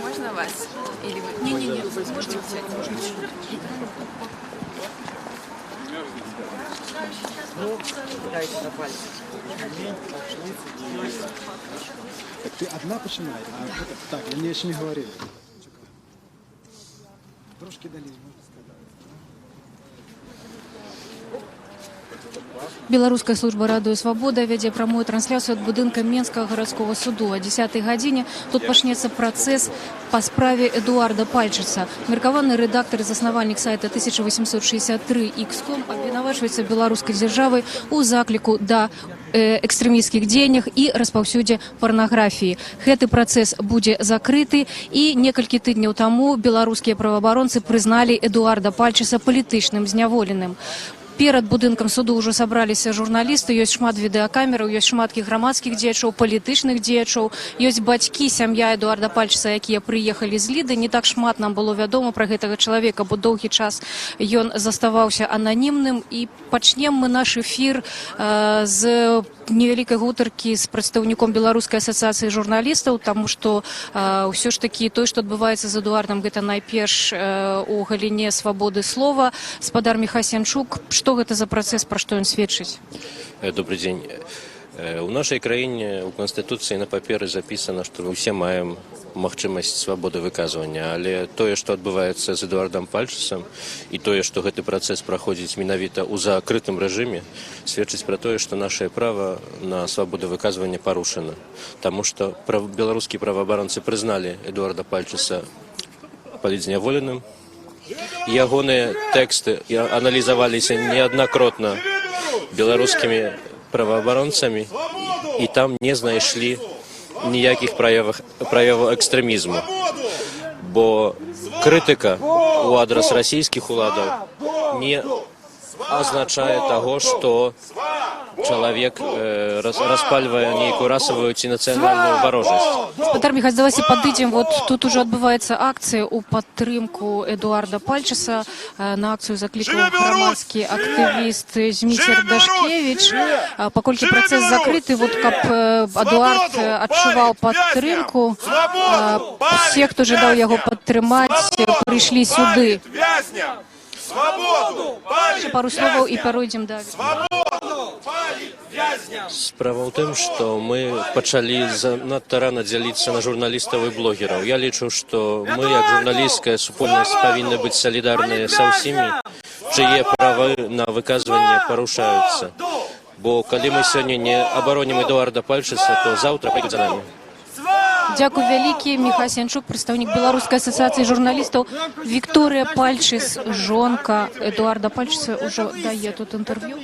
Можно вас? Или вы... Не, можете взять, можете. Ну, дайте на пальцы. Так ты одна починай, так, мне еще не говорили. Трошки дались, можно сказать. Беларуская служба радыё «Свабода» вядзе прамую трансляцыю ад будынка Менскага гарадскога суду. О 10 гадзіне тут пачнецца працэс па справе Эдуарда Пальчыца. Меркаваны рэдактар і заснавальнік сайта 1863.com абвінавачваецца беларускай дзяржавай у закліку да экстрэмісцкіх дзеяннях і распаўсюдзе парнаграфіі. Гэты працэс будзе закрыты, і некалькі тыдняў таму беларускія праваабаронцы прызналі Эдуарда Пальчыца палітычным зняволеным. Перад будынкам суду ўжо сабраліся журналісты, ёсць шмат відэакамераў, ёсць шмат грамадскіх дзеячоў, палітычных дзеячоў, ёсць бацькі, сям'я Эдуарда Пальчыца, якія прыехалі з Ліды. Не так шмат нам было вядома пра гэтага чалавека, бо доўгі час ён заставаўся ананімным. І пачнем мы наш эфір з невялікай гутаркі з прадстаўніком Беларускай асацыяцыі журналістаў, таму што ўсё ж такі той, што адбываецца з Эдуардам, гэта найперш у галіне свабоды слова. Спадар Міхасянчук, что это за процесс, про что он сведчыць? Добрый день. У нашей краіне у Конституцыі на паперы записано, што мы ўсе маем магчымасць свабоды выказвання, але тое, што адбываецца з Эдуардам Пальчыцам, і тое, што гэты працэс праходзіць менавіта ў закрытым рэжыме, сведчыць пра тое, што нашае права на свабоду выказвання парушана. Таму што беларускія праваабаронцы прызналі Эдуарда Пальчыца палітзняволеным. Ягоныя тэксты аналізаваліся неаднакратна беларускімі праваабаронцамі, і там не знайшлі ніякіх праяваў экстрэмізму. Бо крытыка ў адрас расійскіх уладаў не азначае таго, што чалавек распальвае нейкую расавую ці нацыянальную варожасць. Спадар Міхась, давайте падыдзем. Вот тут уже адбываецца акцыя ў падтрымку Эдуарда Пальчыца. На акцыю заклікаў грамадскі актывіст Зміцер Дашкевіч. Паколькі працэс закрыты, вот каб Эдуард адчуваў падтрымку, все, хто жадаў яго падтрымаць, прыйшлі сюды. Пару словаў і пяройдзем далей. Справа ў тым, што мы пачалі занадта рана дзяліцца на журналістаў і блогераў. Я лічу, што мы, як журналісцкая супольнасць, павінны быць салідарныя са ўсімі, чые правы на выказванне парушаюцца. Бо калі мы сёння не абаронім Эдуарда Пальчыца, то заўтра пойдуць за намі. Дзякуй вялікі. Міхасянчук, прадстаўнік Беларускай асацыяцыі журналістаў. Вікторыя Пальчыц, жонка Эдуарда Пальчыца, ўжо дае тут інтэрв'ю.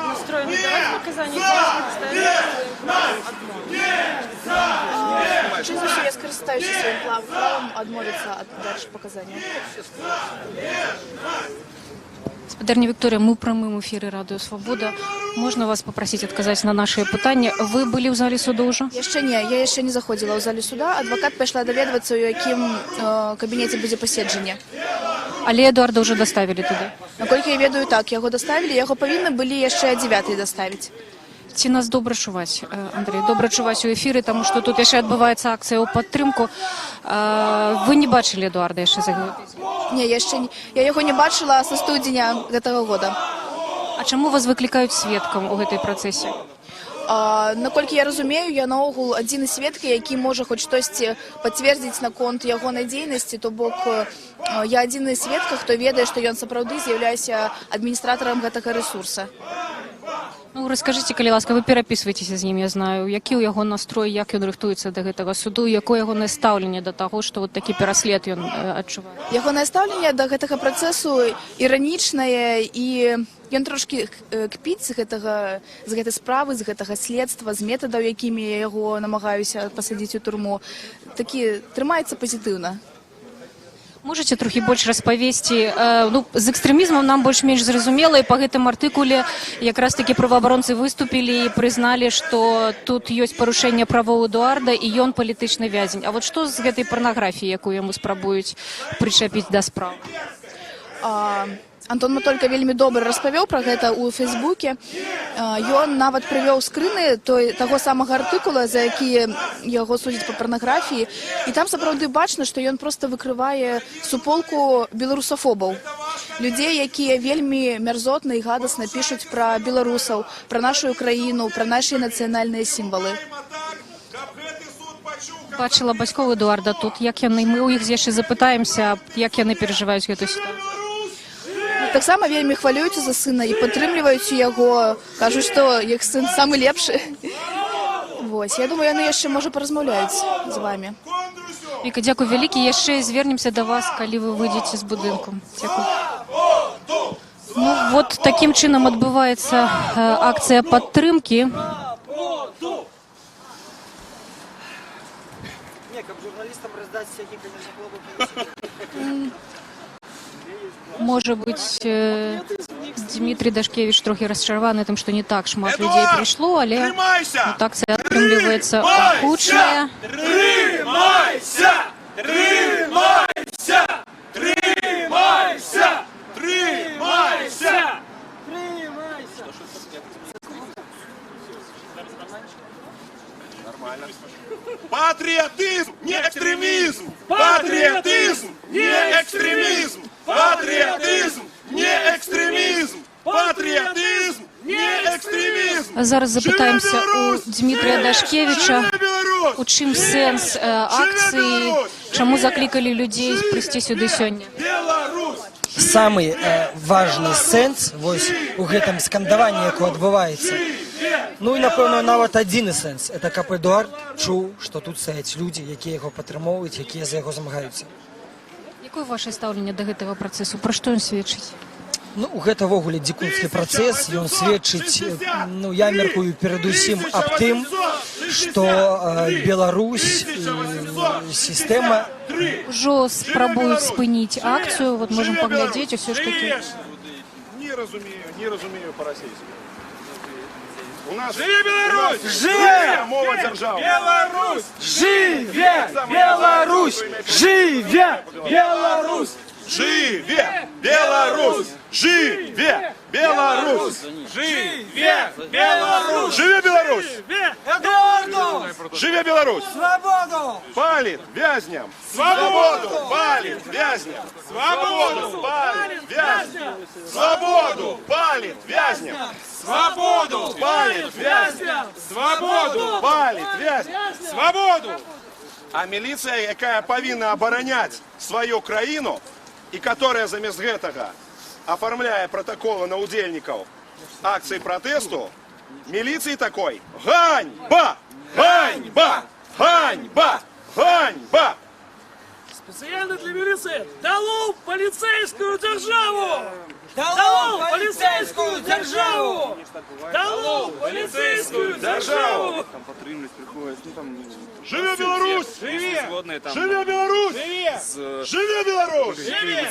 Настроены давать показания, честно, я скористаюсь своим правом отмовиться от дальше показаний. Спадарня Вікторія, мы ў прамым эфіры радыё «Свабода». Можна вас попросить адказаць на наши пытанні? Вы былі ў залі суда ўжо? Яшчэ не, я яшчэ не заходзіла ў залі суда. Адвакат пайшла даведвацца, у якім кабінеце будзе паседжанне. Але Эдуарда ўжо даставілі туды? Наколькі я ведаю, так, яго даставілі, яго павінны былі яшчэ 9-й даставіць. Ці нас добра чуваць, Андрей? Добра чуваць у эфіры, таму што тут яшчэ адбываецца акцыя ў падтрымку. Вы не бачылі Эдуарда яшчэ за гэта? Не, яшчэ не. Я яго не бачыла са студзеня гэтага года. А чаму вас выклікаюць сведкам у гэтай працэсе? Наколькі я разумею, я наогул адзіны сведка, які можа хоць штосьці пацвердзіць наконт ягонай дзейнасці, то бок я адзіны сведка, хто ведае, што ён сапраўды з'яўляецца адміністратарам гэтага рэсурса. Ну, расскажите, калі ласка, вы перапісваецеся з ім, я знаю, які ў яго настрой, як ён рыхтуецца да гэтага суду, якое ягонае стаўленне да таго, што вот такі пераслед ён адчувае? Ягонае стаўленне да гэтага працэсу іранічнае, і ён трошкі кпіць з гэтай справы, з гэтага следства, з метадаў, якімі я яго намагаюся пасадзіць у турму. Такі трымаецца пазітыўна. Можете трохі больш распавесці? Ну, з экстрэмізмам нам больш-менш зразумела, і па гэтым артыкуле якраз такі праваабаронцы выступілі і прызналі, што тут ёсць парушэнне правоў Эдуарда і ён палітычны вязень. А вот што з гэтай парнаграфіяй, якую яму спрабуюць прычапіць да справы? Антон Матолька вельмі добра распавёў пра гэта ў Фейсбуке. Ён нават прывёў скрыны таго самага артыкула, за які яго судзяць па парнаграфіі. І там сапраўды бачна, што ён проста выкрывае суполку беларусафобаў. Людзей, якія вельмі мярзотна і гадасна пішуць пра беларусаў, пра нашу краіну, пра нашы нацыянальныя сімвалы. Бачыла бацькоў Эдуарда тут, як яны, мы ў іх яшчэ запытаемся, як яны перажываюць гэту сітуацыю. Таксама вельмі хвалююцца за сына і падтрымліваюць яго, кажуць, што іх сын самы лепшы. Вось, я думаю, яны яшчэ, можа, паразмаўляюць з вамі. Віка, дзякуй вялікі, яшчэ звернемся да вас, калі вы выйдзеце з будынку. Дзякуй. Ну, вот такім чынам адбываецца акцыя падтрымкі. Не, как журналистам раздать всякие, конечно, хлопоты. Можа быць, Дмітрий Дашкевич трохі расчараваны тым, што не так шмат людзей прыйшло, але акцыя атрымліваецца хутчая. Трымайся! Трымайся! Трымайся! Трымайся! Принимайся! Нормально. Патриотизм, не экстремизм! Патриотизм, не экстремизм! Патриотизм, не экстремизм! Патриотизм, не экстремизм! Зараз запытаемся у Дмітрия Дашкевича, у чым сэнс акцыі, чаму заклікалі людзей прыйсці сюды сёння. Самый важный сэнс вось у гэтым скандаванні, якое адбываецца. Ну і, напэўна, нават адзіны сэнс. Это каб Эдуард чуў, што тут стаяць людзі, якія яго падтрымоўваюць, якія за яго змагаюцца. Якое ваше стаўленне да гэтага працэсу? Пра што ён сведчыць? Ну, гэта ввогуле дзікунскі працэс, ён сведчыць, ну, я мяркую перадусім аб тым, што Беларусь, сістэма... Ужо спрабуюць спыніць акцыю, вот можем паглядзець, усё ж такі... Не разумею по-российски. У нас... Живе Беларусь! Живе! Мова держава! Беларусь! Живе! Беларусь! Живе! Беларусь! Живе! Беларусь! Живе! Беларусь! Живе! Беларусь! Живе Беларусь! Эдуарду! Живе Беларусь! Свободу! Палит вязням! Свободу! Палит вязням! Свободу! Палит вязням! Свободу! Палит вязням! Свободу! Палит вязням! Свободу! Палит вязням! Свободу! А міліцыя, якая павінна абараняць сваю краіну і которая замест гэтага оформляе протоколы на удзельнікаў акцыі пратэсту, міліцыі такой ганьба! Ганьба! Ганьба! Ганьба! Специально для милиции дало полицейскую державу! Дало полицейскую державу! Дало полицейскую державу! Живе Беларусь! Живе! Живе Беларусь! Живе Беларусь! Живе!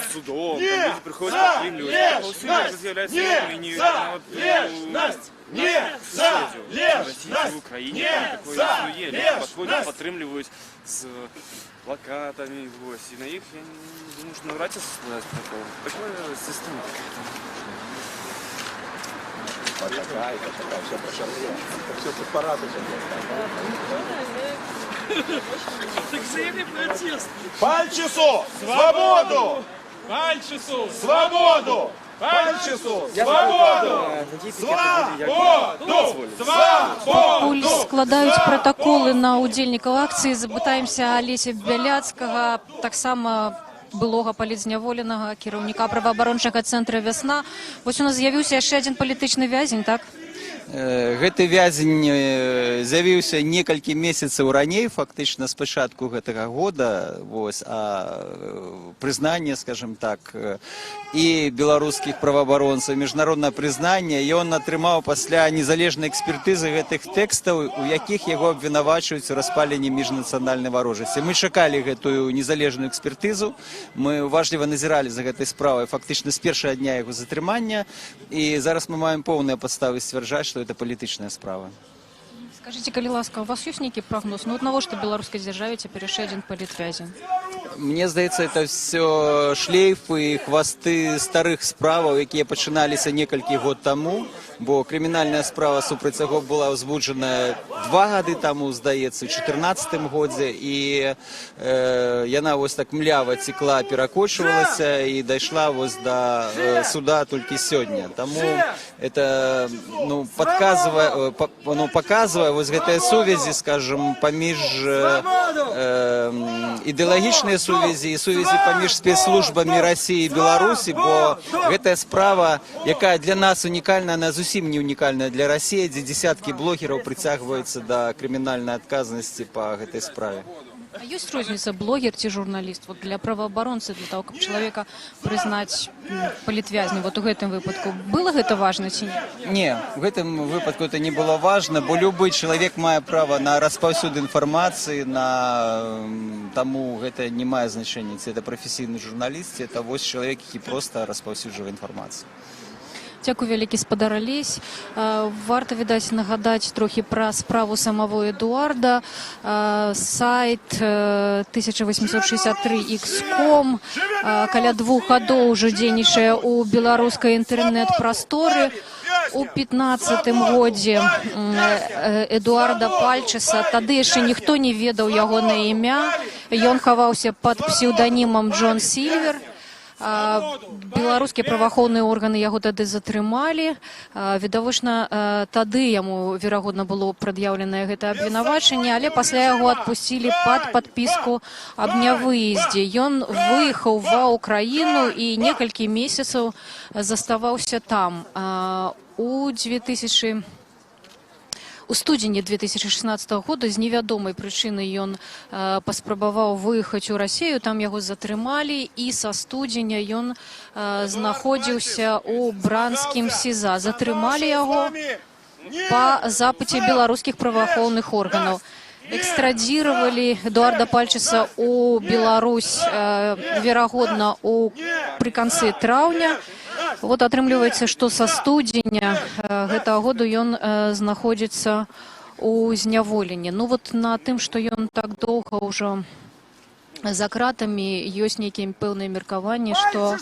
Не залежность! Не залежность! Не залежность! Не залежность! Подтримливают с плакатами, ось, и на их, я не думаю, что навряд ли создать такого. Такая система Так взаимный протест! Пальчесу! Свободу! Пальчесу! Свободу! Пальчесу! Свободу! Свободу! Пакуль Свободу! складаюць пратаколы на удзельнікаў акцыі, запытаемся Алеся Бяляцкага, таксама былога палітзняволенага, кіраўніка праваабарончага цэнтра «Вясна». Вось у нас з'явіўся яшчэ адзін палітычны вязень, так? Гэты вязень з'явіўся некалькі месяцаў раней, фактычна з пачатку гэтага года, вось, а прызнанне, скажем так, і беларускіх праваабаронцаў, міжнароднае прызнанне, ён атрымаў пасля незалежнай экспертызы гэтых тэкстаў, у якіх яго абвінавачваюць у распаленні міжнацыянальнай варожасці. Мы чакалі гэтую незалежную экспертызу, мы уважліва назіралі за гэтай справай фактычна з першага дня яго затрымання, і зараз мы маем поўныя падставы сцвярджаць, что это политичная справа. Скажите, калі ласка, у вас ёсць нейкі прагноз? Ну, от навошта беларускай дзяржаве цяпер яшчэ адзін палітвязень? Мне здаецца, это все шлейфы, хвасты старых справаў, якія пачыналіся некалькі год таму, бо крымінальная справа супраць яго была ўзвуджана 2 гады таму, здаецца, у 2014 годзе, і яна вось так млява цекла, перакочвалася і дайшла вось да суда толькі сёння. Таму это паказвае вось гэтыя сувязі, скажем, паміж ідэалагічныя сувязі і сувязі паміж спецслужбамі Расіі і Беларусі, бо гэтая справа, якая для нас унікальна, она зусім не унікальная для Расіі, дзе дзесяткі блогераў прыцягваюцца да крымінальнай адказнасці па гэтай справе. А ёсць розніца, блогер ці журналіст? Вот для праваабаронцы, для того, каб чалавека прызнаць палітвязнем, вот у гэтым выпадку было гэта важна ці не? Не, в гэтым выпадку это не было важно, бо любы чалавек мае права на распаўсюд інфармацыі, таму гэта не мае значэння, ці это прафесійны журналіст, ці это вось чалавек, які проста распаўсюджвае інфармацыю. Дзякуй вялікі, спадар Алесь. Варта, відаць, нагадаць трохі пра справу самого Эдуарда. Сайт 1863x.com каля 2 гадоў ўжо дзейнічае ў беларускай інтэрнэт-прасторы. У 15-м годзе Эдуарда Пальчеса, тады яшчэ ніхто не ведаў ягонае імя. Ён хаваўся пад псеўданімам Джон Сільвер. Беларускія праваахоўныя органы яго тады затрымалі. Відавочна, тады яму, верагодна, было прад'яўленае гэта абвінавачанне, але пасля яго адпусцілі пад падпіску аб нявыездзе. Ён выехаў ва ўкраіну і некалькі месяцаў заставаўся там. У студзені 2016 года з невядомай прычыны ён паспрабаваў выехаць у Расію, там яго затрымалі, і са студзеня ён знаходзіўся ў бранскім СІЗА. Затрымалі яго па запыце беларускіх праваахоўных органаў. Экстрадзіравалі Эдуарда Пальчеса ў Беларусь, верагодна, пры канцы траўня. Вот атрымліваецца, што са студзеня гэтага году ён знаходзіцца ў зняволенні. Ну вот на тым, што ён так доўга ўжо за кратамі, ёсць нейкія пэўныя меркаванні, што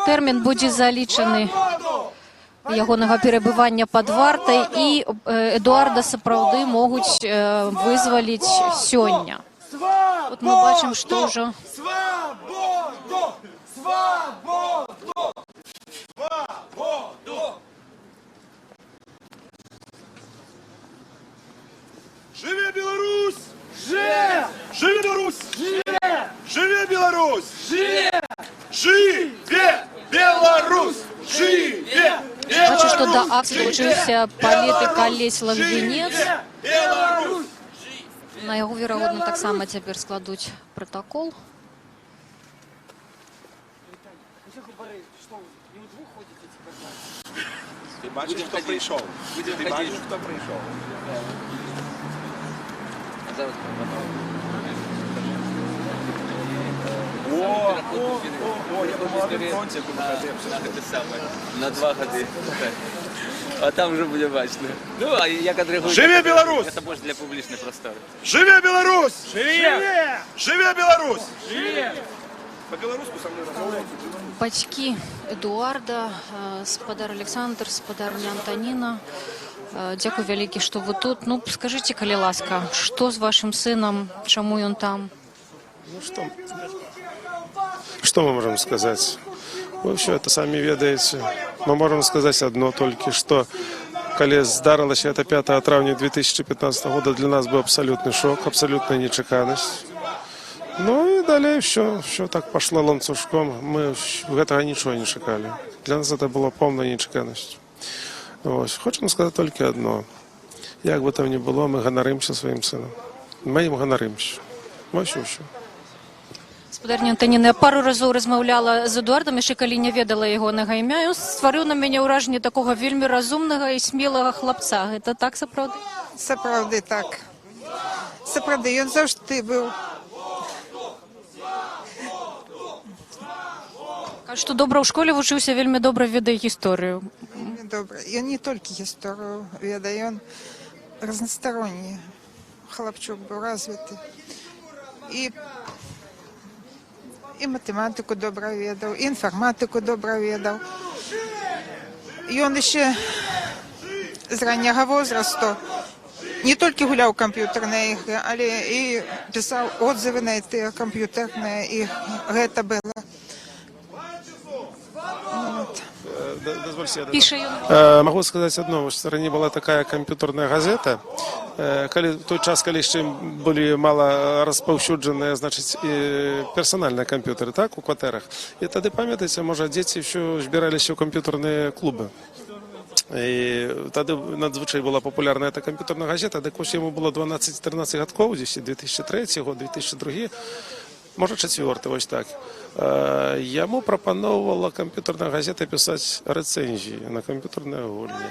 тэрмін будзе залічаны ягонага перабывання пад вартай, і Эдуарда сапраўды могуць вызваліць сёння. Вот мы бачым, што ўжо... Свободу! Свободу! Живе Беларусь! Живе! Живе Беларусь! Живе! Живе Беларусь! Живе! Живе Беларусь! Живе! Бачу, што да акцыі долучыўся палітык Алесь Лагвінец. На яго, верагодна, таксама цяпер складуць пратакол. Ты бачиш, хто прийшов? Ти бачиш, хто прийшов? О, я думав, на фронті На 2 годи. А там вже буде бачно. Ну, а як відреагують? Живе Білорусь! Це більше для публічної простори. Живе Беларусь! Живе! Живе Беларусь! Живе! По-белорусски со мной разговаривать. Бацькі Эдуарда, спадар Александр, спадарня Антаніна, дзякуй вялікі, што вы тут. Ну, скажыце, калі ласка, што з вашым сынам, чаму ён там? Ну, что мы можем сказать? Вы все это сами ведаете. Мы можем сказать одно только, что коли здарилася это 5 травня 2015 года, для нас был абсолютный шок, абсолютная нечеканность. Ну и далее все так пошло ланцужком. Мы этого ничего не чекали. Для нас это была полная нечеканность. Вот. Хочемо сказати тільки одно. Як би там ни було, ми гоноримося своїм сином. Ми їм гоноримося. Ось і все. Спадарня Антаніна, я пару разоў размаўляла з Эдуардам, яшчэ калі не ведала ягонага імя. Ён стварыў на мяне ўражанне такога вельмі разумнага і смелага хлапца. Гэта так сапраўды? Сапраўды так. Сапраўды, ён заўжды быў. Кажу, што добра ў школе вучыўся, вельмі добра ведае гісторыю. Добра. Ён не толькі гісторыю ведае, ён разнастаронні. Хлапчук быў развіты. і математику добра ведаў, і інфарматыку добра ведаў. Ён яшчэ з ранняга возрасту не толькі гуляў камп'ютарныя ігры, але і пісаў отзывы на тыя камп'ютарныя ігры. Гэта было. Піша ён. Могу сказать одно, в стране была такая компьютерная газета, в той час, коли ще були мало розповсюджені, значить, персональні комп'ютери, так, у квартирах. І тоді, пам'ятаєте, може, діти ще збиралися у комп'ютерні клуби. І тоді надзвичай була популярна ця комп'ютерна газета, де ось йому було 12-13 років, десь 2003 год, 2002, може 4, ось так. Йому пропонувала комп'ютерна газета писати рецензії на комп'ютерні гульні.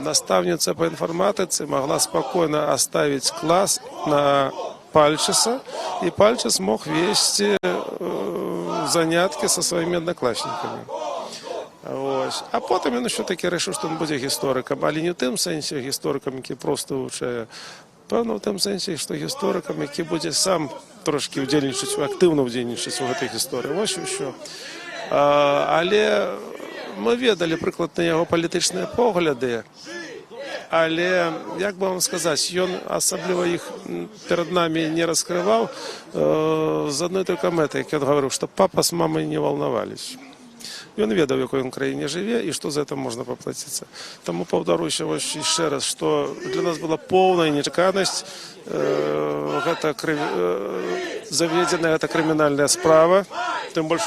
Наставниця по інформатиці могла спокійно оставить клас на Пальчеса, и Пальчес мог вести занятки со своими одноклассниками. Ось. А потім він все-таки вирішив, що він буде істориком, але не в тим сенсі істориком, який просто вивчає. Певно, в тим сенсі, що істориком, який буде сам трошки вдільничати, активно вдільничати в цих історіях. Ось і що. Але ми віддали приклад на його політичні погляди, але, як би вам сказати, він особливо їх перед нами не розкривав з одної тільки мети, як він говорив, що папа з мамою не волновались. Він відав, в якій він країні живе і що за це можна поплатитися. Тому повторюю ще раз, що для нас була повна нечеканість, заведена ця кримінальна справа, тим більше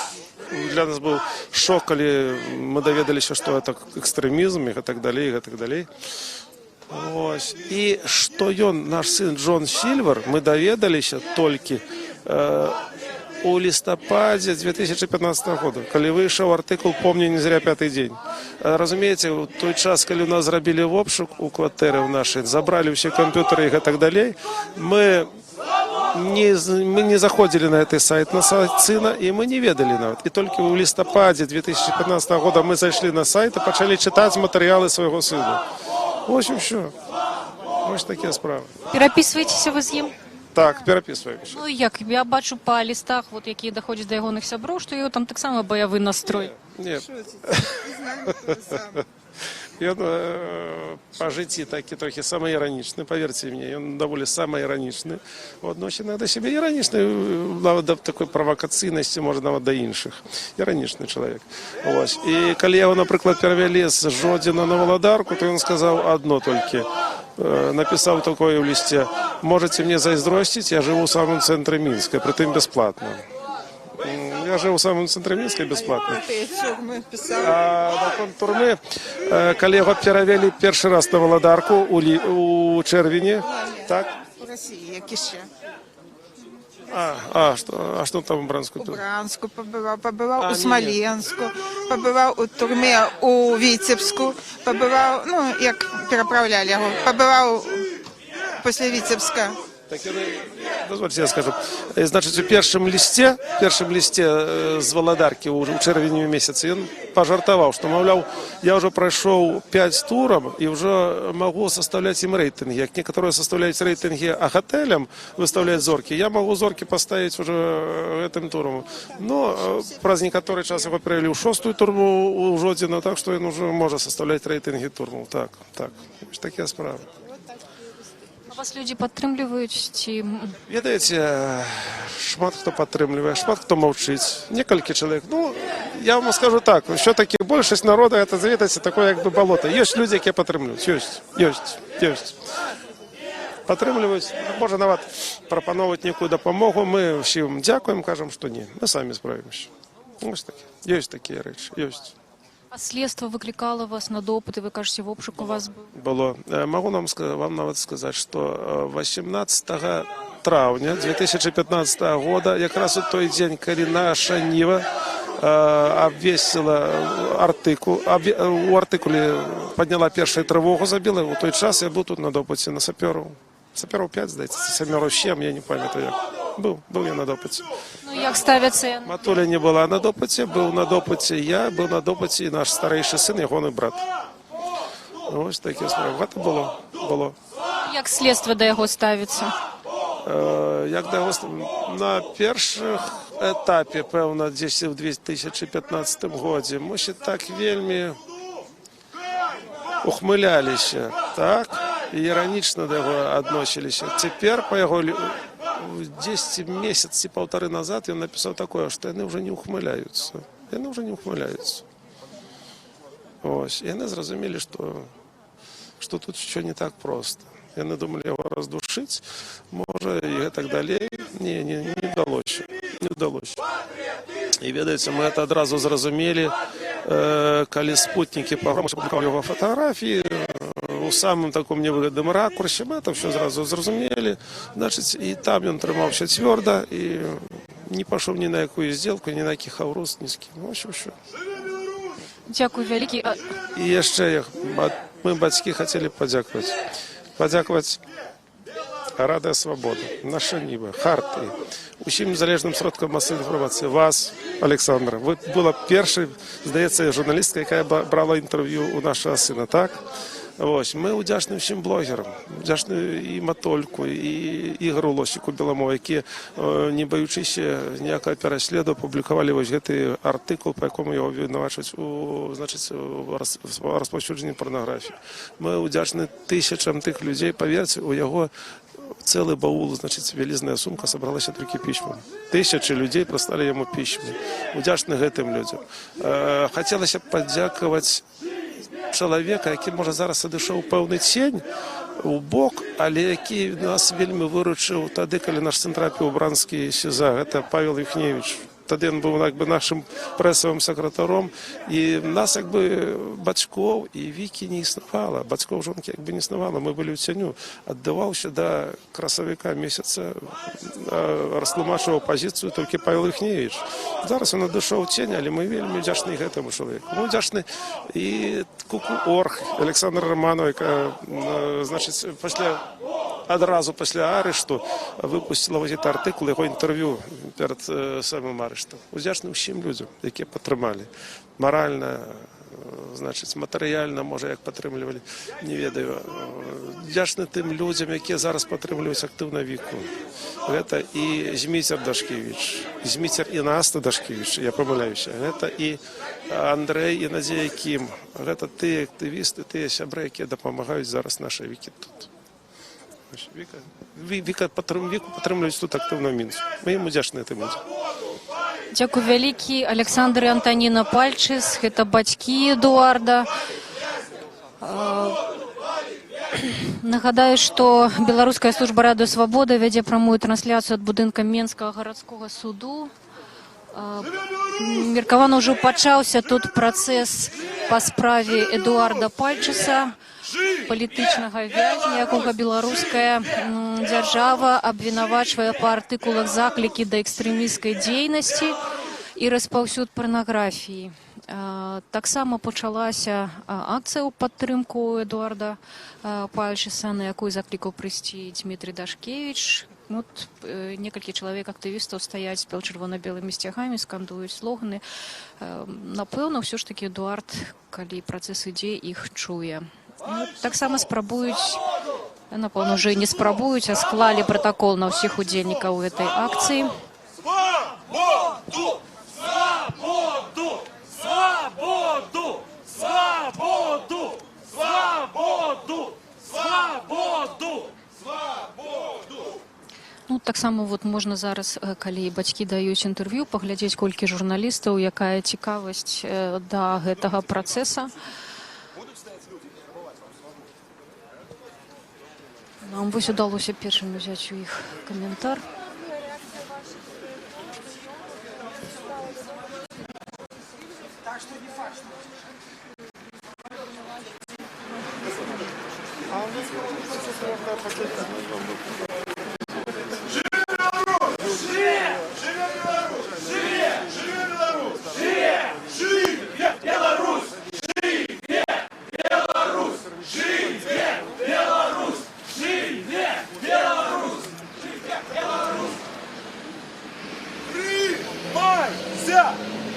для нас був шок, коли ми довідалися, що це екстремізм і так далі, і так далі. Ось. І що він, наш син Джон Сільвер, ми довідалися тільки у листопаді 2015 року, коли вийшов артикул «Помню не зря п'ятий день». Розумієте, у той час, коли у нас зробили обшук у квартири в нашій, забрали всі комп'ютери і так далі, ми не заходили на этот сайт, на сайт сына, и мы не ведали навіть. И только в листопаде 2015 года мы зашли на сайт и почали читать материалы своего сына. В общем, все. Ось такі справи. Перапісваецеся вы з ім? Так, перапісваемся. Ну як, я бачу па лістах, вот, які доходять до ягоных сяброў, што яго там таксама баявы настрой. Нет. Ён по житті такі трохи самоіранічний, повірте мені, він доволі самоіранічний. Одночі до себе іранічний, навіть до такої провокаційності, може навіть до інших. Іранічний чоловік. Ось. І коли його, наприклад, перевели з Жодіна на Володарку, то він сказав одно тільки. Написав такое в листе: можете мне зайздростить, я живу в самом центре Минска, притым бесплатно. Я живу в самом центре Минска бесплатно. А на турмы, коли його перевели перший раз на Володарку у Червені, так? У Росії, як іще. Що там у Брянську? У Брянську побывал у Смоленську, побывал у турмі у Вітебську, побывал, ну, як переправляли його, побывал після Вітебська. Так, дозвольте, я скажу. Значить, у першому листі з Володарки у червні місяці він пожартував, що, мовляв, я вже пройшов 5 турів і вже можу составляти їм рейтинги. Як некоторые составляють рейтинги готелям, виставляють зорки, я можу зорки поставити вже цим туром. Ну, праз некоторий час його перевели у 6-ю турму у Жодіна, так що він вже може составляти рейтинги турму. Так. Ось такі справи. Вас люди падтрымліваюць ці... Ведаеце, шмат хто падтрымлівае, шмат хто маўчыць, некалькі чалавек. Ну, я вам скажу так, все-таки большасць народа, это, ведаеце, такое як бы болото. Ёсць людзі, якія падтрымліваюць, ёсць. Падтрымліваюць, можа нават прапановваць некую дапамогу, мы ўсім дзякуем, кажам, што не, мы самі справімся. Ось такі, ёсць такія рэчы, ёсць. А следство выкликало вас на допыты, вы кажете, в обшук у вас был? Было. Могу вам нават сказать, что 18 травня 2015 года, якраз у той день, коли наша Нива обвесила артикул, у артикуле подняла першую тревогу, забила, у той час я был тут на допыте на саперов. Саперов 5, здається, саперов 7, я не пам'ятаю як. Был я на допыте. Ну, як ставяться? Матуля не была на допыте, был на допыте я, был на допыте и наш старейший сын, ягоный брат. Ось такі справи. Гэта было. Як следство до яго ставіцца? Як на першых этапе, пэўна, десь у 2015 годзе, мы ще так вельмі ухмыляліся, так? І іранічна да яго адносіліся. Цяпер па яго 10 месяц ці паўтары назад ён напісаў такое, што яны ўжо не ухмыляюцца. Яны ўжо не ухмыляюцца. Ось, яны зразумелі, што тут що не так проста. Яны думалі яго раздушыць, можа, і гэтак далей. Не ўдалося. Не ўдалося. І ведаеце, мы гэта адразу зразумелі, калі спутнікі праграмы публікавалі яго фатаграфіі у самым таком невыгодным ракурсе, мы это все зразу зразумелі. Значыць, і там ён трымаўся цвёрда і не пашоў ні на якую здзелку, ні на які хаўрус, ні з кім. В общем, що. Дзякуй вялікі. І яшчэ мы бацькі хацелі падзякаваць Радыё Свабода, наша Ніва, Харты, усім залежным сродкам масавай інфармацыі. Вас, Александра, вы была першай, здаецца, журналістка, якая брала інтэрв'ю у нашага сына, так? Ось, мы удзячны ўсім блогерам, удзячны і Матольку, і Ігору Лосіку Беламову, які, не баючыся ніякага пераследу, публікавалі вось гэты артыкул, па якому яго вінавачваюць у распаўсюджанні парнаграфіі. Мы удзячны тысячам тых людзей, паверце, у яго цэлы баул, значыць, вялізная сумка сабралася толькі пісьмам. Тысячы людзей прыслалі яму пісьмы. Удзячны гэтым людзям. Хацелася падзякаваць чалавека, які, можа, зараз адышоў пэўны цень у бок, але які нас вельмі выручыў тады, калі наш сын трапіў у бранскі СІЗА. Гэта Павел Юхневіч. Тады ён быў нашым прэсавым сакратаром, і нас бацькоў і Вікі не існавала, бацькоў жонкі не існавала, мы былі ў цяню. Аддаваўся да красавіка месяца, растлумачыў пазіцыю толькі Павел Юхневіч. Зараз ён адышоў у цень, але мы вельмі удзячны гэтаму чалавеку. Мы удзячны і Куку-Орг, Александра Романова, якая, значыць, адразу пасля арышту выпусціла гэты артыкул, яго інтэрв'ю перад самым арыштам. Удзячны ўсім людзям, якія падтрымалі. Маральна, значыць, матэрыяльна, можа, як падтрымлівалі, не ведаю. Удзячны тым людзям, якія зараз падтрымліваюць актыўна Віку. Гэта і Зміцер Дашкевіч, Зміцер і Наста Дашкевіч, я памыляюся. Гэта і Андрэй і Надзея Кім. Гэта тыя актывісты, тыя сябры, якія дапамагаюць зараз нашай Вікі тут. Віку падтрымліваюць тут актыўна ў Мінску. Мы ім удзячны гэтым людзям. Дзякуй вялікі. Александр і Антаніна Пальчыс, гэта бацькі Эдуарда. Нагадаю, што Беларуская служба Радыё Свабода вядзе прамую трансляцыю ад будынка Менскага гарадскога суду. Меркавана ўжо пачаўся тут працэс па справе Эдуарда Пальчыса, палітычнага вязня, якога беларуская дзяржава абвінавачвае па артыкулах заклікі да экстрэмісцкай дзейнасці і распаўсюд парнаграфіі. Таксама пачалася акцыя ў падтрымку Эдуарда Пальчыса, на якую заклікаў прыйсці Дмітрий Дашкевіч. Некалькі чалавек актывістаў стаяць з чырвона-белымі сцягамі, скандуюць слоганы. Напэўна, ўсё ж такі Эдуард, калі працэс ідзе, іх чуе. Таксама спрабуюць, напэўна, ўжо і не спрабуюць, а склалі пратакол на ўсіх удзельнікаў гэтай акцыі. Свободу! Свободу! Свободу! Свободу! Свободу! Свободу! Свободу! Таксама можна зараз, калі бацькі даюць інтэрв'ю, паглядзець, колькі журналістаў, якая цікавасць да гэтага працэса. Нам вось удалося першым узяць у іх каментар.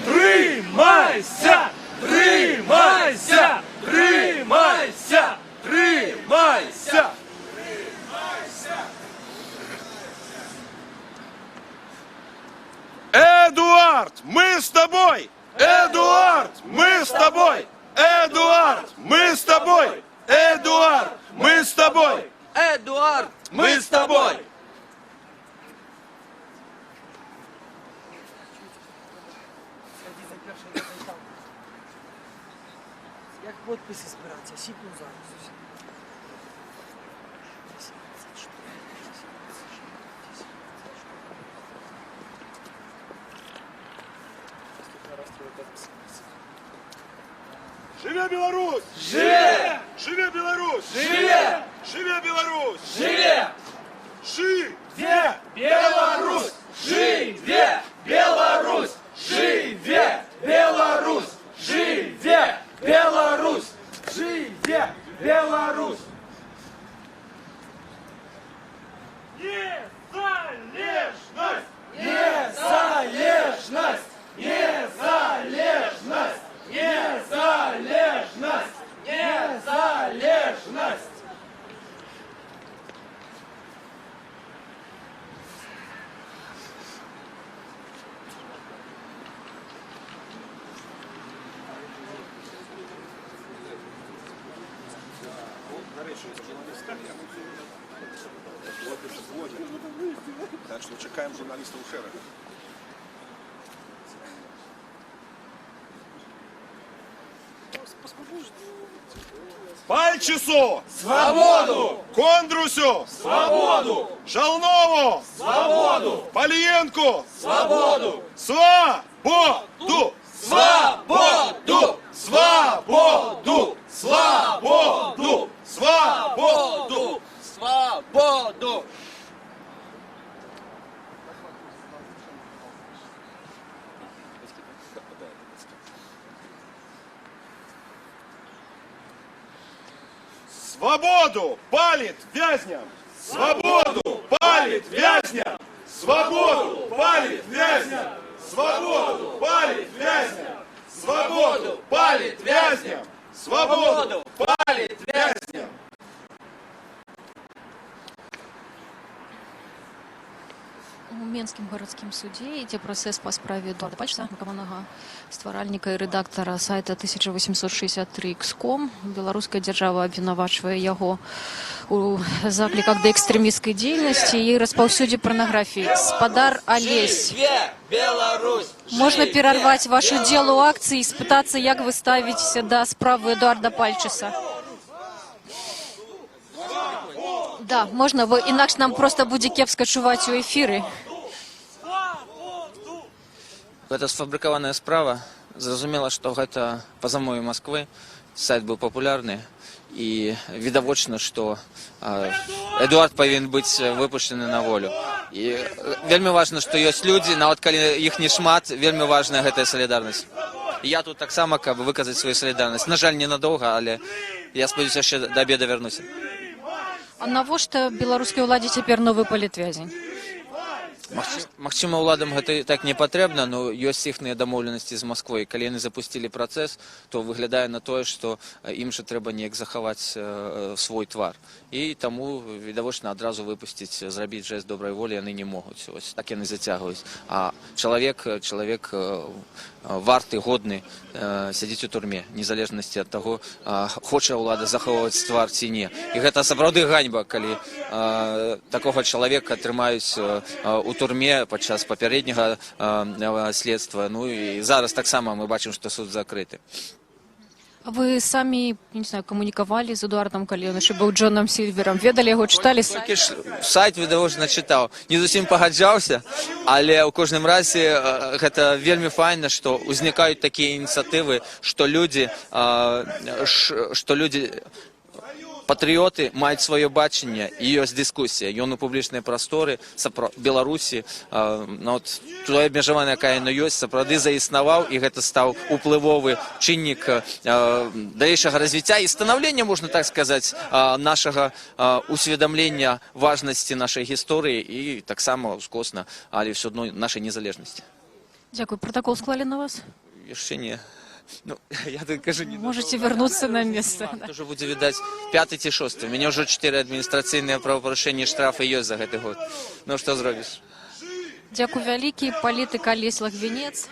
Тримайся! Тримайся! Тримайся! Тримайся! Тримайся! Эдуард, мы с тобой! Эдуард, мы с тобой! Эдуард, мы с тобой! Эдуард, мы с тобой! Эдуард, Мы с тобой! Як подписи збирати, я сіпну зараз. Живе Беларусь! Живе! Живе Беларусь! Живе! Живе Беларусь! Живе! Живе Беларусь! Живе Беларусь! Живе Беларусь! Живе Беларусь! Живе Беларусь! Незалежность! Незалежность! Незалежность! Незалежность! Незалежность! Так что чекаем журналиста у шерифа. Пальчису! Свободу! Кондрусю! Свободу! Шалнову! Свободу! Полиенку! Свободу! Свободу! Свободу! Свободу! Свободу! Свободу! Свободу! Свободу палит вязням! Свободу палит вязням! Свободу палит вязням! Свободу палит вязням! Свободу палит вязням! Свободу палит вязням! У Менскім гарадскім судзе ідзе працэс па справе Эдуарда Пальчыца, меркаванага стваральніка і рэдактара сайта 1863x.com. Беларуская дзяржава абвінавачвае яго у закліках да экстрэмісцкай дзейнасці і распаўсюдзе парнаграфіі. Спадар Алесь, можна перарваць ваш удзел у акцыі і спытацца, як вы ставіцеся да справы Эдуарда Пальчыца. Да, можна, бо інакш нам проста будзе кепска чуваць у эфіры. Гэта сфабрыкаваная справа. Зразумела, што гэта па замове Масквы. Сайт быў папулярны і відавочна, што Эдуард павінен быць выпушчаны на волю. І вельмі важна, што ёсць людзі, нават калі іх не шмат, вельмі важная гэтая салідарнасць. І я тут таксама, каб выказаць сваю салідарнасць. На жаль, ненадоўга, але я спадзяюся, яшчэ да абеда вярнуся. А навошта беларускай уладзе цяпер новы палітвязень? Магчыма, уладам гэта так не патрэбна, но ёсць іхныя дамоўленасці з Масквой. Калі яны запусцілі працэс, то выглядае на тое, што ім жа трэба неяк захаваць свой твар. І таму, відавочна, адразу выпусціць, зрабіць жэст добрай волі яны не могуць. Ось так яны зацягваюць. А чалавек варты, годны, сядзіць у турме, незалежнасці ад таго, хоча ўлада захоўваць твар ці не. І гэта сапраўды ганьба, калі такога чалавека трымаюць у турме падчас папярэдняга следства. Ну і зараз таксама мы бачым, што суд закрыты. Вы самі, не знаю, камунікавалі з Эдуардам, калі ён яшчэ быў Джонам Сільверам, ведалі яго, чыталі сайт? Сайт відавочна чытаў. Не зусім пагаджаўся, але ў кожным разе гэта вельмі файна, што ўзнікаюць такія ініцыятывы, што людзі патрыёты маюць сваё бачанне і ёсць дыскусія. Ён у публічнай прасторы Беларусі, той абмежаваны, якая яно ёсць, сапраўды заіснаваў, і гэта стаў уплывовы чыннік далейшага развіцця і станаўлення, можна так сказаць, нашага усведамлення важнасці нашай гісторыі і таксама ускосна, але ўсё адно нашай незалежнасці. Дзякуй. Протакол склалі на вас? Яшчэ не. Ну, я так кажу, не можете вернуться на место. Уже будзе відаць 5 ці 6. У мяне ўжо 4 адміністрацыйныя правапарушэнні, штрафы ёсць за гэты год. Ну што зробіш? Дзякуй вялікі, палітык Алесь Лагвінец.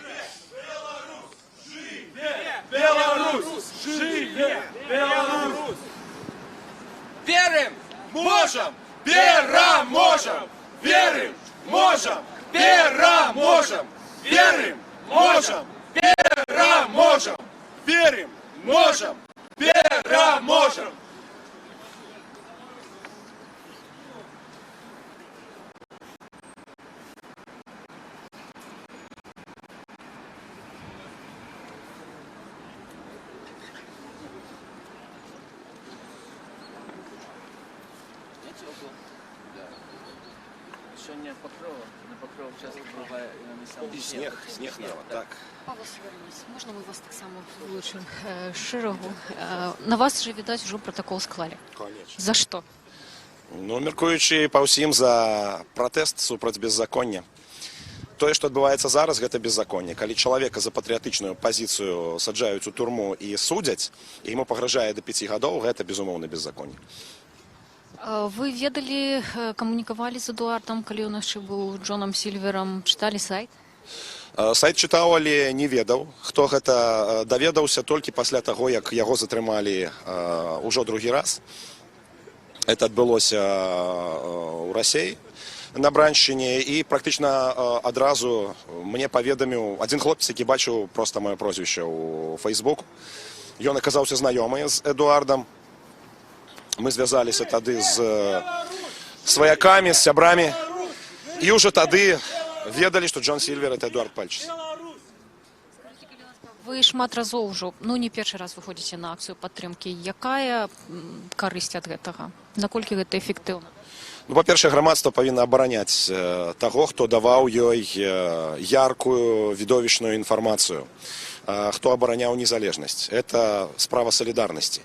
Беларусь! Живе Беларусь! Верим! Можем! Переможем! Верим! Можем! Переможем! Верим! Можем! Переможем! Верим! Можем! Переможем! И снег надо, так. Павел Северинец, можна ми вас так само вилучимо шэрагу? На вас же, відаць, ужо протокол склалі. Конечно. За што? Ну, мяркуючы па ўсім за пратэст супраць беззаконня. Тое, што адбываецца зараз, гэта беззаконне. Калі чалавека за патрыятычную пазіцыю саджаюць у турму і судзяць, і яму пагражае да 5 гадоў, гэта безумоўна беззаконне. Вы ведалі, камунікавалі з Эдуардам, калі ў нас яшчэ быў Джонам Сільверам, чыталі сайт? Сайт чытаў, але не ведаў. Хто гэта даведаўся толькі пасля таго, як яго затрымалі ўжо другі раз. Это адбылося ў Расіі на Браншчыне, і практычна адразу мне паведаміў адзін хлопец, які бачыў проста маё прозвішча ў Фейсбуку. Ён аказаўся знаёмы з Эдуардам. Мы звязаліся тады з сваякамі, з сябрамі, і ўжо тады ведалі, што Джон Сільвер – это Эдуард Пальчыс. Вы шмат разоў ужо, ну не першы раз выходзіце на акцыю падтрымкі. Якая карысць ад гэтага? Наколькі гэта эфектыўна? Ну, па-першае, грамадства павінна абараняць таго, хто даваў ёй яркую, відовішчную інфармацыю, хто абараняў незалежнасць. Это справа салідарнасці.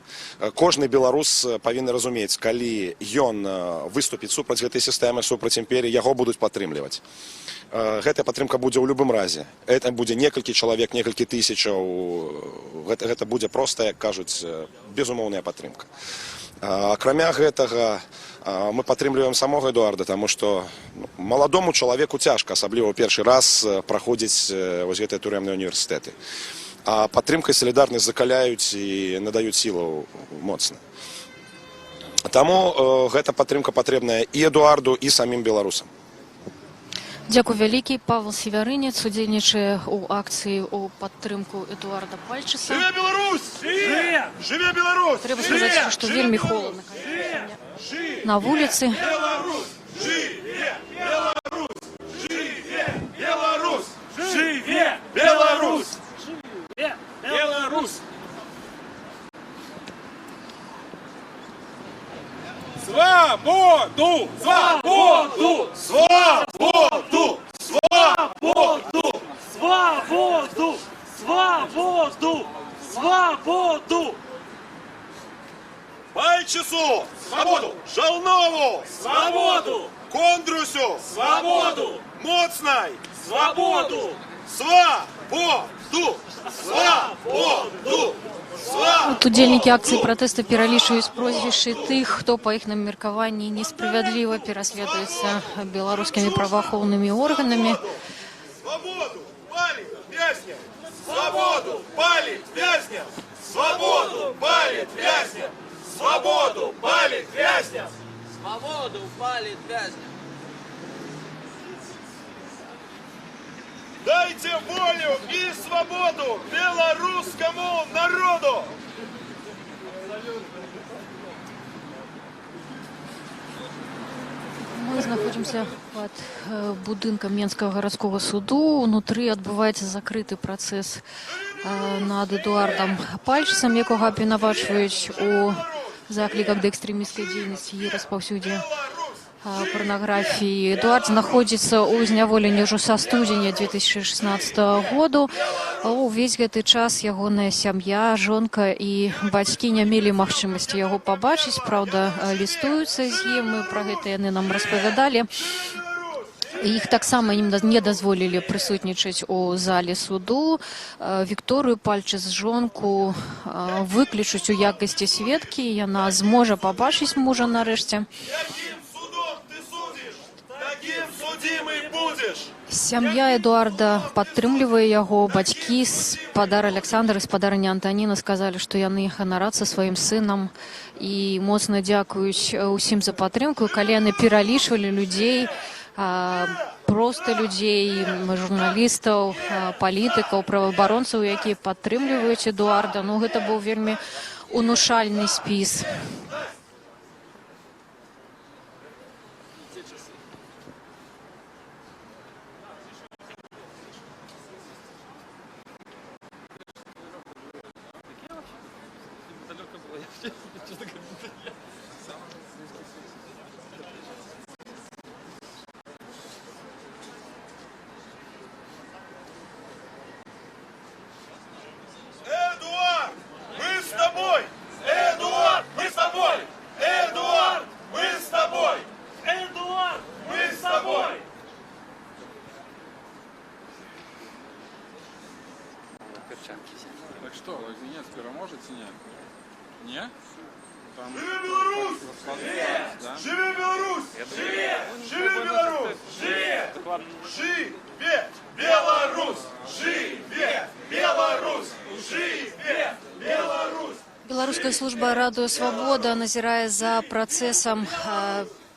Кожны беларус павінны разумець, калі ён выступіць супраць гэтай сістэмы, супраць імперіі, яго будуць падтрымліваць. Гэтая падтрымка будзе ў любым разе. Это будзе некалькі чалавек, некалькі тысячаў. Гэта будзе проста, як кажуць, безумоўная падтрымка. Акрамя гэтага, мы падтрымліваем самога Эдуарда, таму што маладому чалавеку цяжка, асабліва ў першы раз праходзіць вось гэтыя турэмныя універсітэты. А падтрымка і салідарнасць закаляюць і надаюць сілу моцна. Таму гэта падтрымка патрэбная і Эдуарду, і самім беларусам. Дзякуй вялікі. Павел Северинец удзельнічае ў акцыі ў падтрымку Эдуарда Пальчыса. Живе Беларусь! Живе! Живе Беларусь! Трэба сказаць, што вельмі холодна на вуліцы. Беларусь! Живе Беларусь! Живе Беларусь! Живе Беларусь! Живе Беларусь! Свободу! Свободу! Свободу! Свободу! Свободу! Свободу! Свободу! Пальчису! Свободу! Шалнову! Свободу! Кондрусю! Свободу! Моцнай! Свободу! Свободу! Свободу! От удзельнікі акцыі пратэсту пералічваюць прозвішчы тых, хто па іхным меркаванні несправядліва пераследуецца беларускімі праваахоўнымі органамі. Свободу палит вязням! Свободу палит вязням! Свободу палит вязням! Свободу палит вязням! Свободу палит вязням! Дайте волю и свободу белорусскому народу! Мы знаходзімся пад будынкам Менскага гарадскога суду. Унутры адбываецца закрыты працэс над Эдуардам Пальчысам, якога абвінавачваюць у закліках да экстрэмісцкай дзейнасці і распаўсюдзе порнографии. Эдуард знаходзіцца ў зняволенні ўжо са студзеня 2016 году. Увесь гэты час ягоная сям'я, жонка і бацькі не мелі магчымасці яго пабачыць. Праўда, лістуюцца з ім, мы пра гэта яны нам распавядалі. Іх таксама не дазволілі прысутнічаць у зале суду. Вікторыю Пальчыс, жонку, выключаць у якасці сведкі. Яна зможа пабачыць мужа нарэшце. Сям'я Эдуарда падтрымлівае яго, бацькі, спадар Александр і спадарыня Антаніна сказалі, што яны ганарацца сваім сынам і моцна дзякуюць усім за падтрымку. Калі яны пералічвалі людзей, проста людзей, журналістаў, палітыкаў, праваабаронцаў, якія падтрымліваюць Эдуарда, ну гэта быў вельмі унушальны спіс. Эдуард, мы с тобой! Эдуард, мы с тобой! Эдуард, мы с тобой! Эдуард, мы с тобой! Так что, Логвинец переможете, нет? Не? Там... Живи Беларусь! Да? Живи Беларусь! Живи! Живи Беларусь! Живи! Живи Беларусь! Живи Беларусь! Живи Беларусь! Беларуская служба радыё «Свабода» назірае за працэсам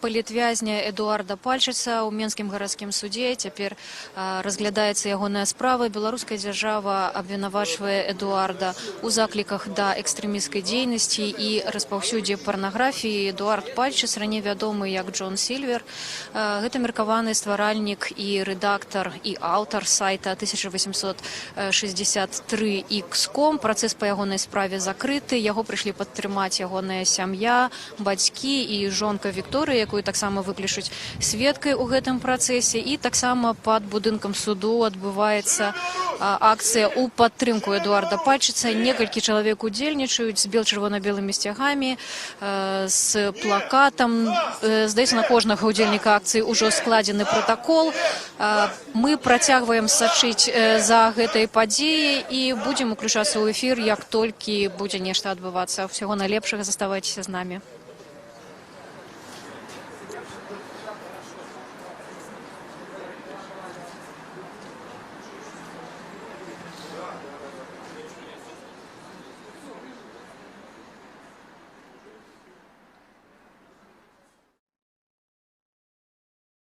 палітвязня Эдуарда Пальчыца ў Менскім гарадскім судзе. Цяпер разглядаецца ягоная справа. Беларуская дзяржава абвінавачвае Эдуарда ў закліках да экстрэмісцкай дзейнасці і распаўсюдзе парнаграфіі. Эдуард Пальчыц, раней вядомы як Джон Сільвер, гэта меркаваны стваральнік і рэдактар і аўтар сайта 1863x.com. Працэс па ягонай справе закрыты. Яго прыйшлі падтрымаць ягоная сям'я, бацькі і жонка Вікторыя, якую таксама выклічуць сведкай у гэтым працэсе. І таксама пад будынкам суду адбываецца акцыя ў падтрымку Эдуарда Пальчыца. Некалькі чалавек удзельнічаюць з чырвона-белымі сцягамі, з плакатам. Здаецца, на кожнага удзельніка акцыі ўжо складзены пратакол. Мы працягваем сачыць за гэтай падзеяй і будзем уключацца ў эфір, як толькі будзе нешта адбывацца. Усяго найлепшага, заставайцеся з намі.